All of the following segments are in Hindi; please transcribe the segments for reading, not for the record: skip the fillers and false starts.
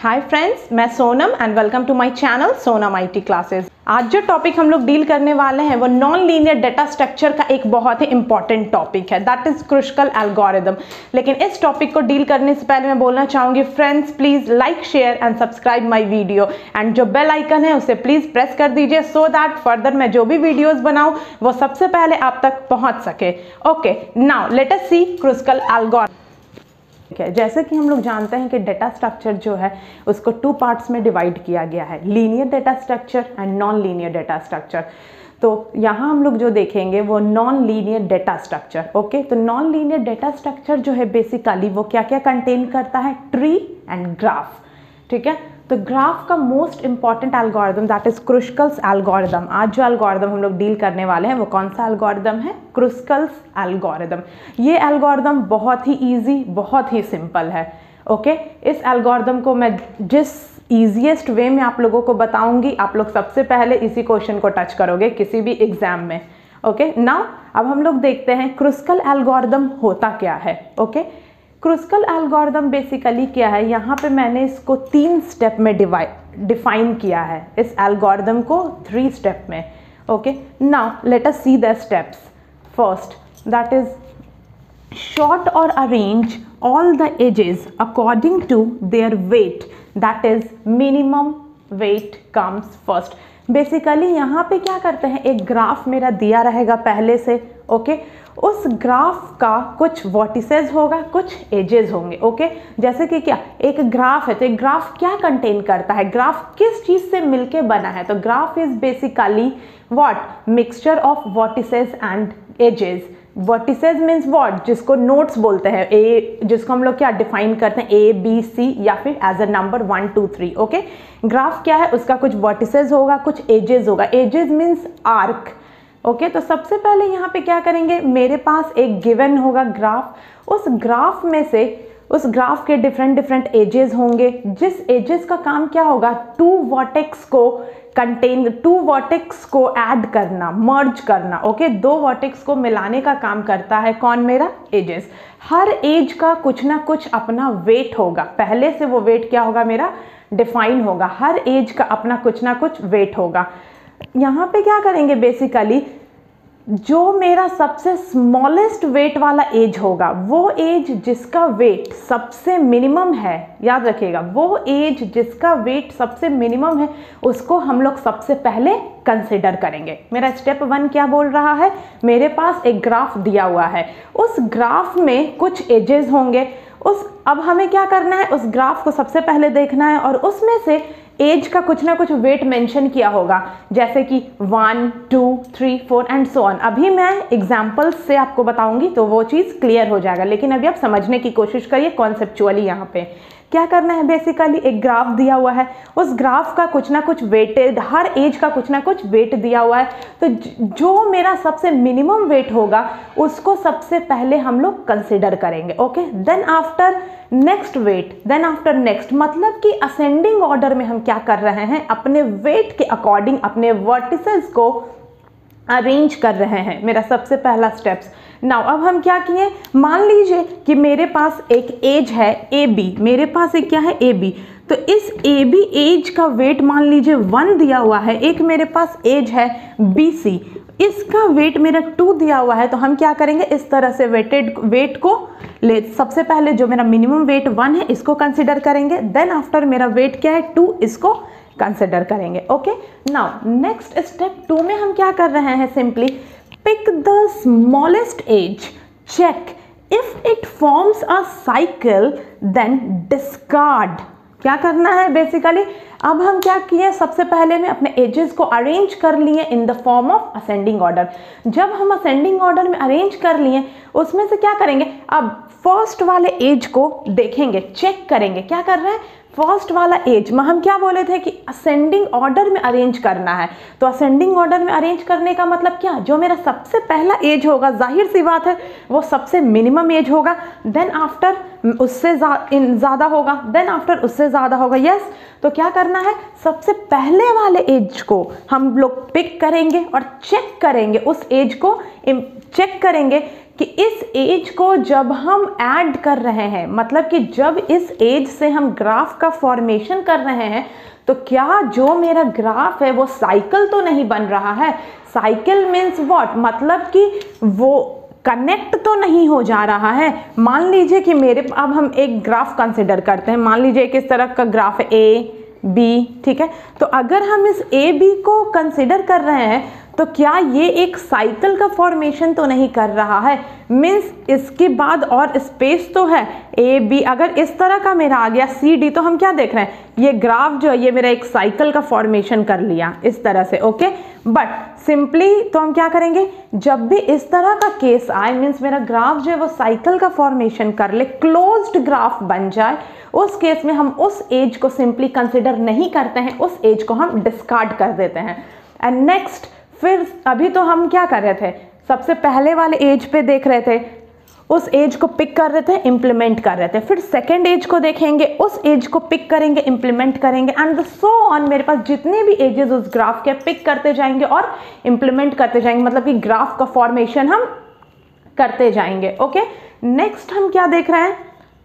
हाय फ्रेंड्स, मैं Sonam and welcome to my channel Sonam IT classes. आज जो टॉपिक हम लोग डील करने वाले हैं वो नॉन लीनियर डेटा स्ट्रक्चर का एक बहुत ही इंपॉर्टेंट टॉपिक है, दैट इज क्रुस्कल एल्गोरिदम। लेकिन इस टॉपिक को डील करने से पहले मैं बोलना चाहूंगी friends, please like, share and subscribe my video and जो बेल आइकन है उसे प्लीज प्रेस कर दीजिए सो दैट फर्दर मैं जो भी वीडियोज बनाऊं वो सबसे पहले आप तक पहुंच सके। ओके, नाउ लेट अस सी क्रुस्कल एल्गोरिदम। जैसे कि हम लोग जानते हैं कि डेटा स्ट्रक्चर जो है उसको टू पार्ट्स में डिवाइड किया गया है, linear data structure and non linear data structure. तो यहाँ हम लोग जो देखेंगे वो non linear data structure. Okay, तो नॉन लीनियर डेटा स्ट्रक्चर जो है बेसिकली वो क्या क्या कंटेन करता है, ट्री एंड ग्राफ। ठीक है, तो ग्राफ का most important algorithm that is Kruskal's algorithm. आज जो एल्गोरिदम हम लोग डील करने वाले हैं वो कौन सा एल्गोरिदम है, क्रुस्कल्स एल्गोरिदम। ये एल्गोरिदम बहुत ही इजी, बहुत ही सिंपल है। ओके, इस एल्गोरिदम को मैं जिस ईजीएस्ट वे में आप लोगों को बताऊंगी, आप लोग सबसे पहले इसी क्वेश्चन को टच करोगे किसी भी एग्जाम में। ओके, नाउ अब हम लोग देखते हैं क्रुस्कल एल्गोरिदम होता क्या है। ओके, क्रुस्कल एल्गोरिदम बेसिकली क्या है, यहाँ पे मैंने इसको 3 स्टेप में डिफाइन किया है, इस एल्गोरिदम को 3 स्टेप में। Okay, now let us see the steps. First that is sort or arrange all the edges according to their weight, that is minimum weight comes first। Basically यहाँ पे क्या करते हैं, एक ग्राफ मेरा दिया रहेगा पहले से। ओके, उस ग्राफ का कुछ वर्टिसेस होगा, कुछ एजेस होंगे। ओके, जैसे कि क्या एक ग्राफ है तो एक ग्राफ क्या कंटेन करता है, ग्राफ किस चीज से मिलके बना है, तो graph is basically what, mixture of vertices and edges. Vertices means what, जिसको नोड्स बोलते हैं, ए जिसको हम लोग क्या डिफाइन करते हैं, ए बी सी या फिर edge a number 1 2 3। Okay, graph क्या है, उसका कुछ वर्टिसेस होगा, कुछ एजेस होगा। Edges means arc. ओके, तो सबसे पहले यहाँ पे क्या करेंगे, मेरे पास एक गिवन होगा ग्राफ, उस ग्राफ में से उस ग्राफ के डिफरेंट एजेस होंगे, जिस एजेस का काम क्या होगा, 2 वर्टेक्स को ऐड करना, मर्ज करना। ओके, 2 वर्टेक्स को मिलाने का काम करता है कौन, मेरा एजेस। हर एज का कुछ ना कुछ अपना वेट होगा, पहले से वो वेट क्या होगा, मेरा डिफाइन होगा। हर एज का अपना कुछ ना कुछ वेट होगा। यहाँ पे क्या करेंगे, बेसिकली जो मेरा सबसे स्मॉलेस्ट वेट वाला एज होगा, वो एज जिसका वेट सबसे मिनिमम है, याद रखिएगा, वो एज जिसका वेट सबसे मिनिमम है उसको हम लोग सबसे पहले कंसिडर करेंगे। मेरा स्टेप 1 क्या बोल रहा है, मेरे पास एक ग्राफ दिया हुआ है, उस ग्राफ में कुछ एजेस होंगे, अब हमें क्या करना है, उस ग्राफ को सबसे पहले देखना है और उसमें से एज का कुछ ना कुछ वेट मेंशन किया होगा, जैसे कि 1 2 3 4 एंड सो ऑन। अभी मैं एग्जांपल्स से आपको बताऊंगी तो वो चीज़ क्लियर हो जाएगा, लेकिन अभी आप समझने की कोशिश करिए कॉन्सेप्चुअली। यहाँ पे क्या करना है, बेसिकली एक ग्राफ दिया हुआ है, उस ग्राफ का कुछ ना कुछ वेटेड, हर एज का कुछ ना कुछ वेट दिया हुआ है, तो जो मेरा सबसे मिनिमम वेट होगा उसको सबसे पहले हम लोग कंसिडर करेंगे। Okay, then after next weight, then after next, मतलब कि असेंडिंग ऑर्डर में हम क्या कर रहे हैं, अपने वेट के अकॉर्डिंग अपने वर्टिसेस को अरेंज कर रहे हैं। मेरा सबसे पहला स्टेप्स। नाउ अब हम क्या किए, मान लीजिए कि मेरे पास एक एज है ए बी, मेरे पास एक क्या है, ए बी, तो इस ए बी एज का वेट मान लीजिए 1 दिया हुआ है, एक मेरे पास एज है बी सी, इसका वेट मेरा 2 दिया हुआ है, तो हम क्या करेंगे, इस तरह से वेट को ले, सबसे पहले जो मेरा मिनिमम वेट 1 है इसको कंसिडर करेंगे, देन आफ्टर मेरा वेट क्या है 2, इसको कंसिडर करेंगे। ओके, नाउ नेक्स्ट स्टेप 2 में हम क्या कर रहे हैं, simply pick the smallest edge, check if it forms a cycle, then discard. क्या करना है, बेसिकली अब हम क्या किए, सबसे पहले में अपने एजेस को अरेंज कर लिए in the form of ascending order. जब हम असेंडिंग ऑर्डर में अरेंज कर लिए, उसमें से क्या करेंगे, अब फर्स्ट वाले एज को देखेंगे, चेक करेंगे, क्या कर रहे हैं, फर्स्ट वाला एज में हम क्या बोले थे कि असेंडिंग ऑर्डर में अरेंज करना है, तो असेंडिंग ऑर्डर में अरेंज करने का मतलब क्या, जो मेरा सबसे पहला एज होगा, जाहिर सी बात है वो सबसे मिनिमम एज होगा, देन आफ्टर उससे ज़्यादा होगा, देन आफ्टर उससे ज़्यादा होगा। यस, तो क्या करना है, सबसे पहले वाले एज को हम लोग पिक करेंगे और चेक करेंगे, उस एज को चेक करेंगे कि इस एज को जब हम ऐड कर रहे हैं, मतलब कि जब इस एज से हम ग्राफ का फॉर्मेशन कर रहे हैं, तो क्या जो मेरा ग्राफ है वो साइकिल तो नहीं बन रहा है। साइकिल मीन्स व्हाट, मतलब कि वो कनेक्ट तो नहीं हो जा रहा है। मान लीजिए कि अब हम एक ग्राफ कंसिडर करते हैं, मान लीजिए किस तरह का ग्राफ है, ए बी, ठीक है। तो अगर हम इस ए बी को कंसिडर कर रहे हैं तो क्या ये एक साइकिल का फॉर्मेशन तो नहीं कर रहा है। मीन्स इसके बाद और स्पेस तो है, ए बी अगर इस तरह का मेरा आ गया सी डी, तो हम क्या देख रहे हैं, ये ग्राफ जो है ये मेरा एक साइकिल का फॉर्मेशन कर लिया इस तरह से, ओके। बट सिंपली तो हम क्या करेंगे, जब भी इस तरह का केस आए, मीन्स मेरा ग्राफ जो है वो साइकिल का फॉर्मेशन कर ले, क्लोज्ड ग्राफ बन जाए, उस केस में हम उस एज को सिंपली कंसिडर नहीं करते हैं, उस एज को हम डिस्कार्ड कर देते हैं। एंड नेक्स्ट, फिर अभी तो हम क्या कर रहे थे, सबसे पहले वाले एज पे देख रहे थे, उस एज को पिक कर रहे थे, इंप्लीमेंट कर रहे थे। फिर सेकेंड एज को देखेंगे, उस एज को पिक करेंगे, इंप्लीमेंट करेंगे, एंड सो ऑन। मेरे पास जितने भी एजेस उस ग्राफ के पिक करते जाएंगे और इंप्लीमेंट करते जाएंगे, मतलब कि ग्राफ का फॉर्मेशन हम करते जाएंगे, ओके। नेक्स्ट हम क्या देख रहे हैं,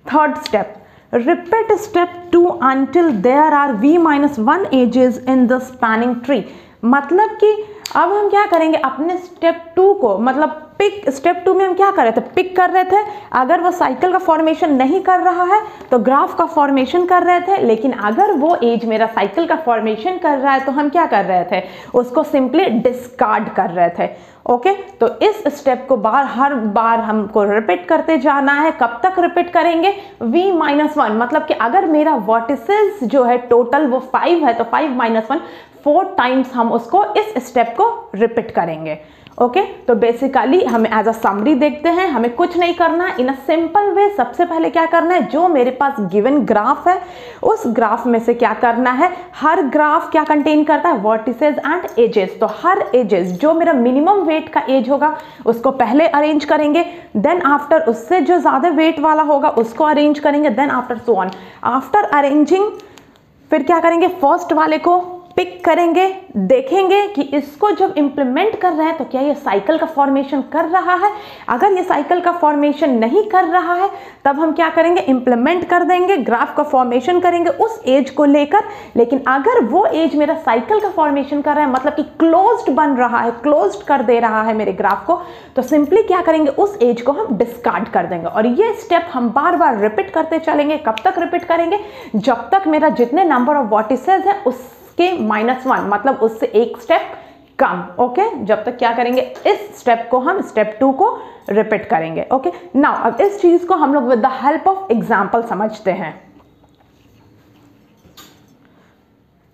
third step, repeat step 2 until there are v-1 edges in the spanning tree। मतलब कि अब हम क्या करेंगे, अपने स्टेप 2 को, मतलब पिक, स्टेप 2 में हम क्या कर रहे थे, पिक कर रहे थे। अगर वो साइकिल का फॉर्मेशन नहीं कर रहा है तो ग्राफ का फॉर्मेशन कर रहे थे, लेकिन अगर वो एज मेरा साइकिल का फॉर्मेशन कर रहा है तो हम क्या कर रहे थे, उसको सिंपली डिस्कार्ड कर रहे थे, ओके। तो इस स्टेप को हर बार हमको रिपीट करते जाना है। कब तक रिपीट करेंगे, v-1, मतलब कि अगर मेरा वर्टिसेस जो है टोटल वो 5 है तो 5-1 4 टाइम्स हम उसको इस स्टेप को रिपीट करेंगे, ओके। तो बेसिकली हमें एज अ समरी देखते हैं, हमें कुछ नहीं करना है, इन अ सिंपल वे सबसे पहले क्या करना है, जो मेरे पास गिवन ग्राफ है उस ग्राफ में से क्या करना है, हर ग्राफ क्या कंटेन करता है, वर्टिसेस एंड एजेस। तो हर एजेस जो मेरा मिनिमम वेट का एज होगा उसको पहले अरेंज करेंगे, देन आफ्टर उससे जो ज्यादा वेट वाला होगा उसको अरेंज करेंगे, then after so on. After arranging फिर क्या करेंगे, फर्स्ट वाले को पिक करेंगे, देखेंगे कि इसको जब इंप्लीमेंट कर रहे हैं तो क्या ये साइकिल का फॉर्मेशन कर रहा है। अगर ये साइकिल का फॉर्मेशन नहीं कर रहा है तब हम क्या करेंगे, इंप्लीमेंट कर देंगे, ग्राफ का फॉर्मेशन करेंगे उस एज को लेकर। लेकिन अगर वो एज मेरा साइकिल का फॉर्मेशन कर रहा है, मतलब कि क्लोज्ड बन रहा है, क्लोज्ड कर दे रहा है मेरे ग्राफ को, तो सिंपली क्या करेंगे, उस एज को हम डिस्कार्ड कर देंगे। और ये स्टेप हम बार बार रिपीट करते चलेंगे। कब तक रिपीट करेंगे, जब तक मेरा जितने नंबर ऑफ वर्टिसेस है उस के -1, मतलब उससे एक स्टेप कम, ओके। जब तक क्या करेंगे, इस स्टेप को हम स्टेप 2 को रिपीट करेंगे, ओके। नाउ अब इस चीज को हम लोग with the help of example समझते हैं।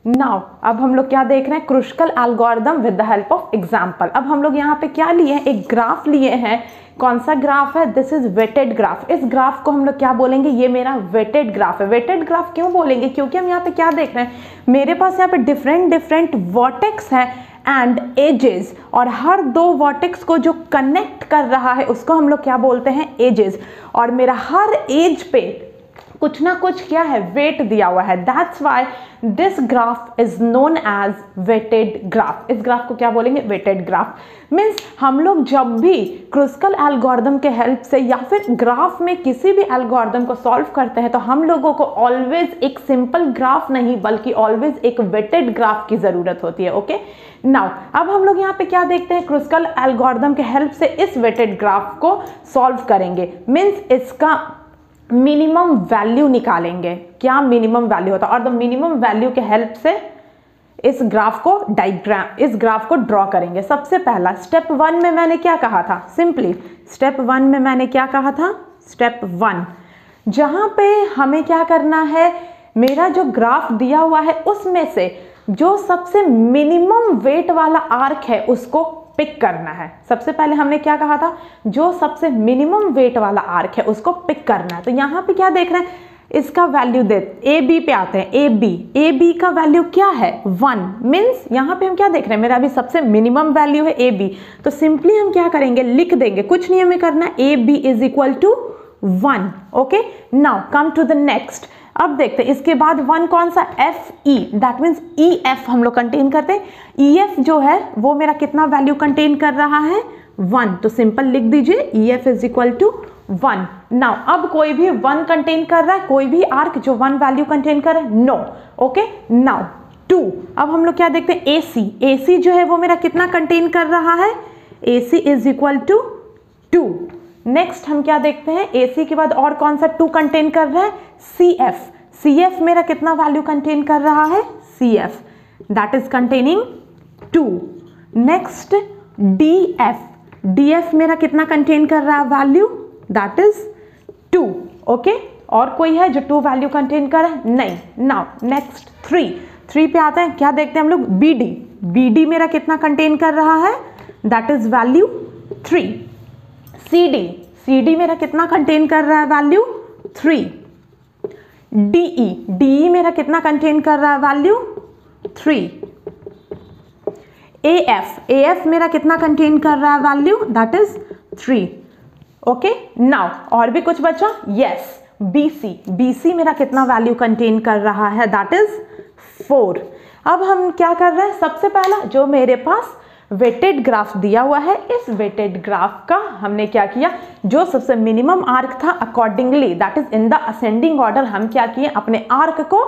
नाउ अब हम लोग क्या देख रहे हैं, Kruskal algorithm with the help of example. अब हम लोग यहाँ पे क्या लिए हैं, एक ग्राफ लिए हैं। कौन सा ग्राफ है, दिस इज वेटेड ग्राफ। इस ग्राफ को हम लोग क्या बोलेंगे, ये मेरा वेटेड ग्राफ है। वेटेड ग्राफ क्यों बोलेंगे, क्योंकि हम यहाँ पे क्या देख रहे हैं, मेरे पास यहाँ पे डिफरेंट वर्टेक्स है एंड एजेस, और हर 2 वर्टेक्स को जो कनेक्ट कर रहा है उसको हम लोग क्या बोलते हैं, एजेस। और मेरा हर एज पे कुछ ना कुछ क्या है, वेट दिया हुआ है। That's why this graph is known as weighted graph. इस ग्राफ को क्या बोलेंगे, वेटेड ग्राफ। मीन्स हम लोग जब भी क्रुस्कल एल्गोरिथम के हेल्प से या फिर ग्राफ में किसी भी एल्गोरिथम को सॉल्व करते हैं तो हम लोगों को ऑलवेज एक सिंपल ग्राफ नहीं बल्कि ऑलवेज एक वेटेड ग्राफ की जरूरत होती है, ओके। नाउ अब हम लोग यहाँ पे क्या देखते हैं, क्रुस्कल एल्गोरिथम के हेल्प से इस वेटेड ग्राफ को सॉल्व करेंगे। मीन्स इसका मिनिमम वैल्यू निकालेंगे, क्या मिनिमम वैल्यू होता है, और द मिनिमम वैल्यू के हेल्प से इस ग्राफ को ड्रॉ करेंगे। सबसे पहला स्टेप 1 में मैंने क्या कहा था, सिंपली स्टेप 1 में मैंने क्या कहा था, स्टेप 1 जहां पे हमें क्या करना है, मेरा जो ग्राफ दिया हुआ है उसमें से जो सबसे मिनिमम वेट वाला आर्क है उसको पिक करना है। सबसे पहले हमने क्या कहा था, जो सबसे मिनिमम वेट वाला आर्क है उसको पिक करना है। तो यहाँ पे क्या देख रहे हैं, इसका वैल्यू दे, ए बी पे आते हैं, ए बी का वैल्यू क्या है, 1। मीन्स यहाँ पे हम क्या देख रहे हैं, मेरा अभी सबसे मिनिमम वैल्यू है ए बी। तो सिंपली हम क्या करेंगे, लिख देंगे, कुछ नहीं हमें करना, A B is equal to 1, okay. Now come to the next. अब देखते हैं इसके बाद 1 कौन सा, F E, that means E F हम लोग कंटेन करते हैं। ई एफ जो है वो मेरा कितना वैल्यू कंटेन कर रहा है, 1, तो सिंपल लिख दीजिए EF is equal to 1। Now अब कोई भी 1 कंटेन कर रहा है, कोई भी आर्क जो 1 वैल्यू कंटेन कर रहा है, नो। Okay, now 2। अब हम लोग क्या देखते हैं, AC जो है वो मेरा कितना कंटेन कर रहा है, AC is equal to 2। Next हम क्या देखते हैं, AC के बाद और कौन सा 2 कंटेन कर रहा है, CF मेरा कितना वैल्यू कंटेन कर रहा है, CF that is containing 2। Next DF मेरा कितना कंटेन कर रहा है वैल्यू, दैट इज 2। ओके, और कोई है जो 2 वैल्यू कंटेन कर रहा है, नहीं। नाउ नेक्स्ट 3 पे आते हैं, क्या देखते हैं हम लोग, BD मेरा कितना कंटेन कर रहा है, दैट इज वैल्यू 3। CD मेरा कितना कंटेन कर रहा है, वैल्यू 3। DE मेरा कितना कंटेन कर रहा है, वैल्यू 3। AF मेरा कितना कंटेन कर रहा है, value that is 3। Okay, now और भी कुछ बचा, यस, BC मेरा कितना वैल्यू कंटेन कर रहा है, दैट इज 4। अब हम क्या कर रहे हैं, सबसे पहला जो मेरे पास वेटेड ग्राफ दिया हुआ है, इस वेटेड ग्राफ का हमने क्या किया, जो सबसे मिनिमम आर्क था accordingly that is in the ascending order, हम क्या किए, अपने आर्क को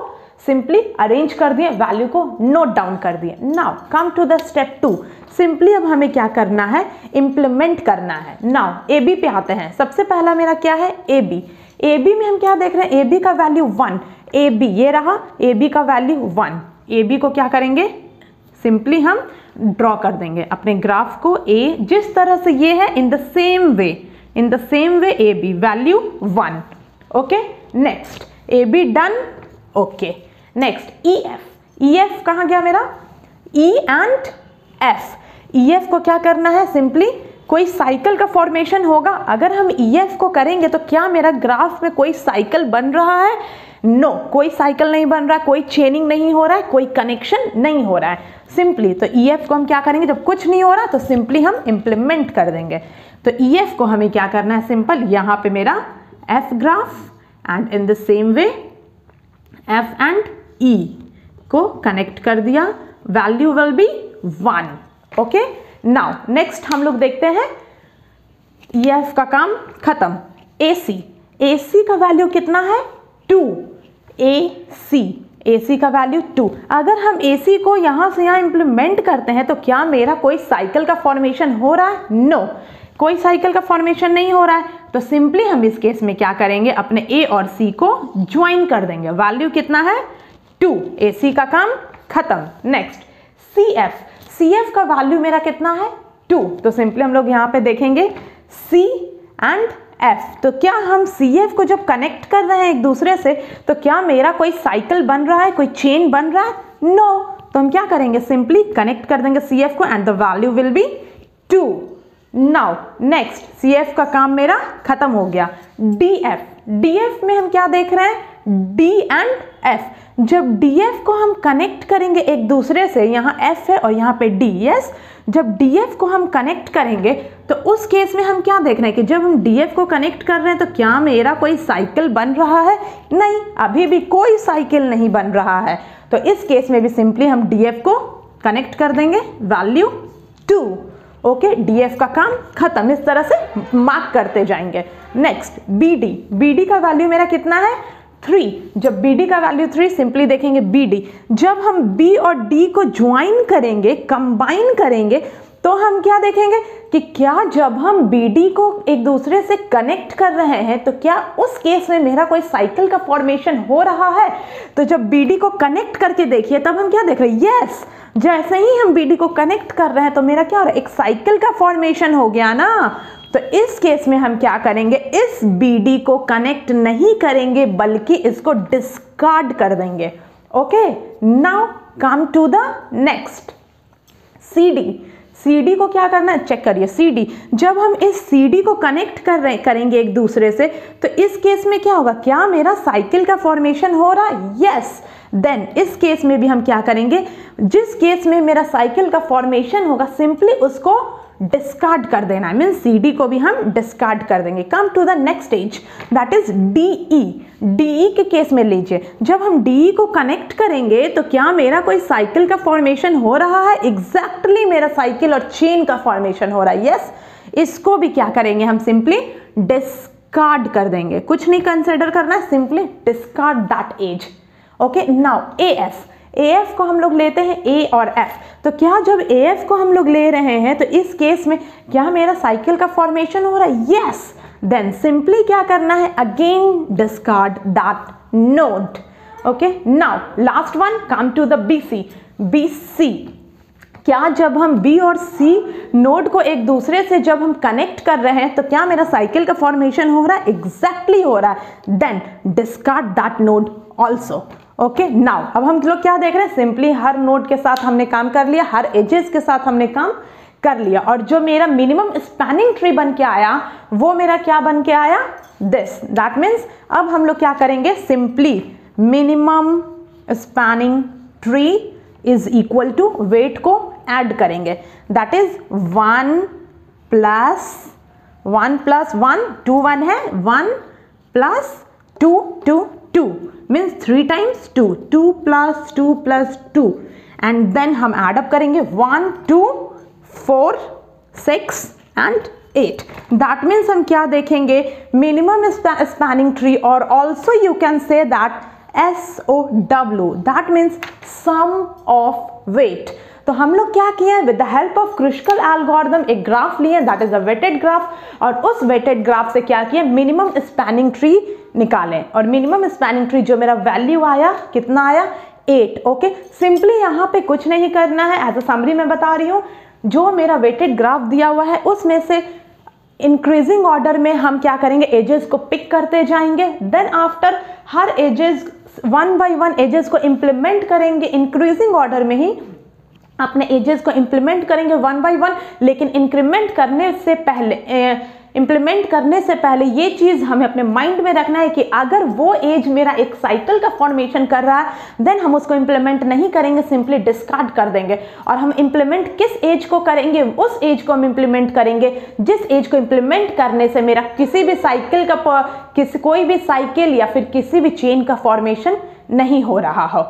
सिंपली अरेंज कर दिए, वैल्यू को नोट डाउन कर दिए। Now come to the step 2। Simply अब हमें क्या करना है, इंप्लीमेंट करना है। नाउ AB पे आते हैं, सबसे पहला मेरा क्या है, AB में हम क्या देख रहे हैं, AB का वैल्यू 1, AB ये रहा, AB का वैल्यू 1। AB को क्या करेंगे, सिंपली हम ड्रॉ कर देंगे अपने ग्राफ को, A जिस तरह से ये है, in the same way AB value 1। Okay, next AB done. Okay, next EF कहाँ गया मेरा, E एंड F। EF को क्या करना है, सिंपली कोई साइकिल का फॉर्मेशन होगा। अगर हम EF को करेंगे तो क्या मेरा ग्राफ में कोई साइकिल बन रहा है, नो, कोई साइकिल नहीं बन रहा है, कोई चेनिंग नहीं हो रहा है, कोई कनेक्शन नहीं हो रहा है। सिंपली तो EF को हम क्या करेंगे, जब कुछ नहीं हो रहा तो सिंपली हम इंप्लीमेंट कर देंगे। तो EF को हमें क्या करना है, सिंपल यहाँ पे मेरा F graph and in the same way F and E को कनेक्ट कर दिया, value will be 1। Okay, now next हम लोग देखते हैं, EF का काम खत्म। AC का वैल्यू कितना है, 2। AC का वैल्यू 2। अगर हम AC को यहाँ से यहाँ इंप्लीमेंट करते हैं तो क्या मेरा कोई साइकिल का फॉर्मेशन हो रहा है, नो, कोई साइकिल का फॉर्मेशन नहीं हो रहा है। तो सिंपली हम इस केस में क्या करेंगे, अपने A और C को ज्वाइन कर देंगे, वैल्यू कितना है, 2। AC का काम खत्म। नेक्स्ट CF का वैल्यू मेरा कितना है, 2। तो सिंपली हम लोग यहाँ पे देखेंगे C एंड F। तो क्या हम CF को जब कनेक्ट कर रहे हैं एक दूसरे से तो क्या मेरा कोई साइकिल बन रहा है, कोई चेन बन रहा है, नो। तो हम क्या करेंगे, सिंपली कनेक्ट कर देंगे CF को and the value will be 2। Now next CF का काम मेरा खत्म हो गया। DF में हम क्या देख रहे हैं, D एंड F। जब DF को हम कनेक्ट करेंगे एक दूसरे से, यहाँ F है और यहाँ पे D, यस, जब DF को हम कनेक्ट करेंगे तो उस केस में हम क्या देख रहे हैं कि जब हम DF को कनेक्ट कर रहे हैं तो क्या मेरा कोई साइकिल बन रहा है, नहीं, अभी भी कोई साइकिल नहीं बन रहा है। तो इस केस में भी सिंपली हम DF को कनेक्ट कर देंगे, वैल्यू 2। ओके, DF का काम खत्म, इस तरह से मार्क करते जाएंगे। नेक्स्ट BD का वैल्यू मेरा कितना है, 3। जब BD का वैल्यू 3, सिंपली देखेंगे BD, जब हम B और D को ज्वाइन करेंगे, कंबाइन करेंगे, तो हम क्या देखेंगे कि क्या जब हम BD को एक दूसरे से कनेक्ट कर रहे हैं तो क्या उस केस में मेरा कोई साइकिल का फॉर्मेशन हो रहा है। तो जब BD को कनेक्ट करके देखिए तब हम क्या देख रहे हैं, यस, जैसे ही हम BD को कनेक्ट कर रहे हैं तो मेरा क्या हो रहा है, एक साइकिल का फॉर्मेशन हो गया ना। तो इस केस में हम क्या करेंगे, इस BD को कनेक्ट नहीं करेंगे बल्कि इसको डिस्कार्ड कर देंगे। Okay, now come to the next CD को क्या करना है, चेक करिए। CD जब हम इस CD को कनेक्ट करेंगे एक दूसरे से तो इस केस में क्या होगा, क्या मेरा साइकिल का फॉर्मेशन हो रहा है, यस। देन इस केस में भी हम क्या करेंगे, जिस केस में मेरा साइकिल का फॉर्मेशन होगा सिंपली उसको डिस्कार्ड कर देना, मीन CD को भी हम डिस्कार्ड कर देंगे। Come to the next stage that is DE के केस में लीजिए, जब हम DE को कनेक्ट करेंगे तो क्या मेरा कोई साइकिल का फॉर्मेशन हो रहा है, एग्जैक्टली मेरा साइकिल और चेन का फॉर्मेशन हो रहा है, यस। इसको भी क्या करेंगे हम, सिंपली डिस्कार्ड कर देंगे, कुछ नहीं कंसिडर करना, simply discard that edge. Okay, now AF को हम लोग लेते हैं A और F। तो क्या जब AF को हम लोग ले रहे हैं तो इस केस में क्या मेरा साइकिल का फॉर्मेशन हो रहा है? यस। देन सिंपली क्या करना है, again discard that node. Okay, now last one, come to the BC। क्या जब हम B और C नोड को एक दूसरे से जब हम कनेक्ट कर रहे हैं तो क्या मेरा साइकिल का फॉर्मेशन हो रहा है? एग्जैक्टली हो रहा है। Then discard that node also. Okay, now अब हम लोग क्या देख रहे हैं, सिंपली हर नोड के साथ हमने काम कर लिया, हर एजेस के साथ हमने काम कर लिया, और जो मेरा मिनिमम स्पैनिंग ट्री बन के आया वो मेरा क्या बन के आया, दिस। दैट मीन्स अब हम लोग क्या करेंगे, simply minimum spanning tree is equal to weight को ऐड करेंगे, दैट इज 1 प्लस 1 प्लस 1, 2 1 है, 1 plus 2 2 2 means 3 times 2, 2 plus 2 and then हम एड अप करेंगे 1 2 4 6 एंड 8। दैट मीन्स हम क्या देखेंगे, मिनिमम स्पैनिंग ट्री, और also you can say that SOW, that means sum of weight. तो हम लोग क्या किए, with the help of Kruskal algorithm एक ग्राफ लिए, that is a weighted graph, और उस वेटेड ग्राफ से क्या किए, मिनिमम स्पैनिंग ट्री निकालें, और मिनिमम स्पैनिंग ट्री जो मेरा वैल्यू आया, कितना आया, 8। ओके, सिंपली यहाँ पे कुछ नहीं करना है, एज अ समरी मैं बता रही हूँ, जो मेरा वेटेड ग्राफ दिया हुआ है उसमें से इंक्रीजिंग ऑर्डर में हम क्या करेंगे, एजेस को पिक करते जाएंगे, देन आफ्टर हर एजेस 1 by 1 एजेस को इंप्लीमेंट करेंगे, इंक्रीजिंग ऑर्डर में ही अपने एजेस को इंप्लीमेंट करेंगे 1 by 1, लेकिन इंक्रीमेंट करने से पहले इंप्लीमेंट करने से पहले ये चीज़ हमें अपने माइंड में रखना है कि अगर वो एज मेरा एक साइकिल का फॉर्मेशन कर रहा है देन हम उसको इंप्लीमेंट नहीं करेंगे, सिंपली डिस्कार्ड कर देंगे, और हम इंप्लीमेंट किस एज को करेंगे, उस एज को हम इंप्लीमेंट करेंगे जिस एज को इंप्लीमेंट करने से मेरा किसी भी साइकिल का कोई भी साइकिल या फिर किसी भी चेन का फॉर्मेशन नहीं हो रहा हो।